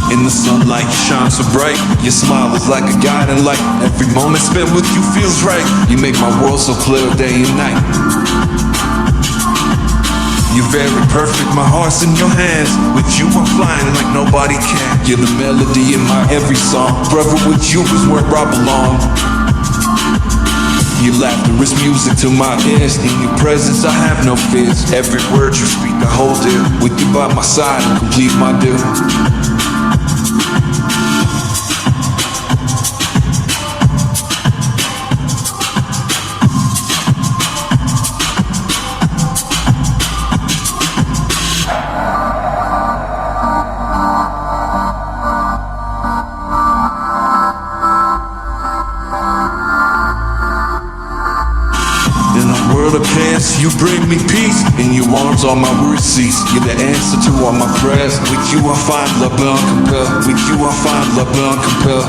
In the sunlight, you shine so bright. Your smile is like a guiding light. Every moment spent with you feels right. You make my world so clear day and night. You're very perfect, my heart's in your hands. With you I'm flying like nobody can. You're the melody in my every song. Forever with you is where I belong. Your laughter is music to my ears. In your presence I have no fears. Every word you speak I hold dear. With you by my side I complete my deal. World of chance, you bring me peace. In your arms all my words cease. You're the answer to all my prayers. With you I find love beyond compare. With you I find love beyond compare.